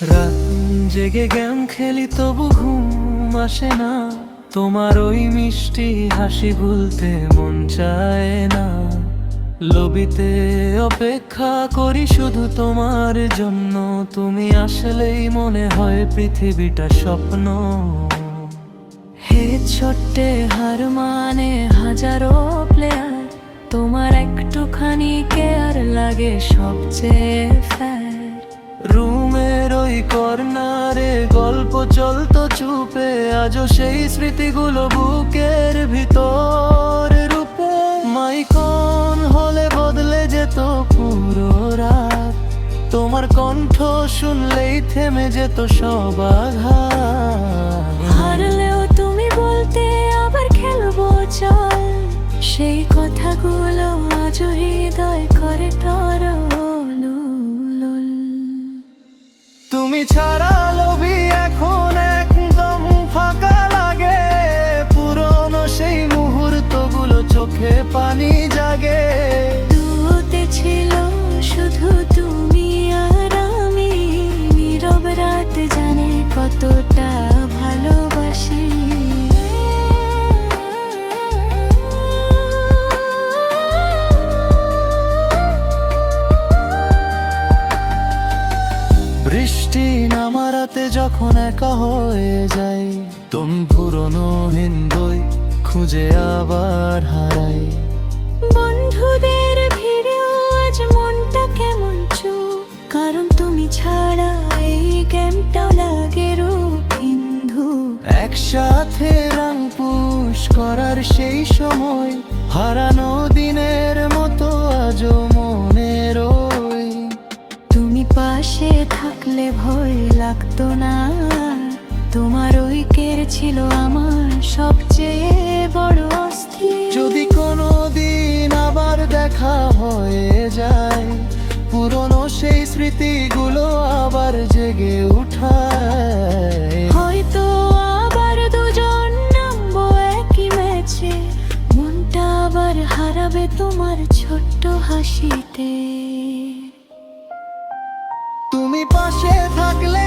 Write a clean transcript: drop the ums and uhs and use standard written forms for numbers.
রাত জেগে গেম খেলি তবু ঘুম আসে না, তোমার ওই মিষ্টি হাসি ভুলতে মন চায় না। লবিতে অপেক্ষা করি শুধু তোমার জন্য, তুমি আসলেই মনে হয় পৃথিবীটা স্বপ্ন। হে ছোট্টে হার মানে হাজারো প্লেয়ার, তোমার একটুখানি কেয়ার লাগে সবচেয়ে ফ্যার। রুমের ওই কর্নারে গল্প চলতো চুপে, আজও সেই স্মৃতিগুলো বুকের ভিতর রূপে। মাইকন হলে বদলে যেত পুরো রাত, তোমার কণ্ঠ শুনলেই থেমে যেত সব আঘাত। হারলেও তুমি বলতে আবার খেলবো চল, সেই কথাগুলো আজও হৃদয় করে টরল। তুমি ছাড়া লবি এখন একদম ফাঁকা লাগে, পুরনো সেই মুহূর্তগুলো চোখে পানি জাগে। দুতে ছিল শুধু তুমি আর আমি, নীরব রাত জানে কতটা ভালোবাসি। বৃষ্টি নামারাতে যখন একা হয়ে যাই, তুমি পুরনো হিন্দই খুঁজে আবার হারাই। বন্ধুদের ভিড়েও আজ মনটা কেমন চুপ, কারণ তুমি ছাড়া এই গেমটাও লাগে রূপহিন্দু। একসাথে রং পুশ করার সেই সময়, হারানো দিনের মতো আজও মনে রই। তুমি পাশে থাকলে ভয় লাগতো না, তোমার ওই কের ছিল আমার সবচেয়ে বড় অস্থির। যদি কোনো দিন আবার দেখা হয়ে যায়, পুরনো সেই স্মৃতিগুলো আবার জেগে উঠায়। হয়তো আবার দুজন নামবো একই ম্যাচে, মনটা আবার হারাবে তোমার ছোট্ট হাসিতে। তুমি পাশে থাকলে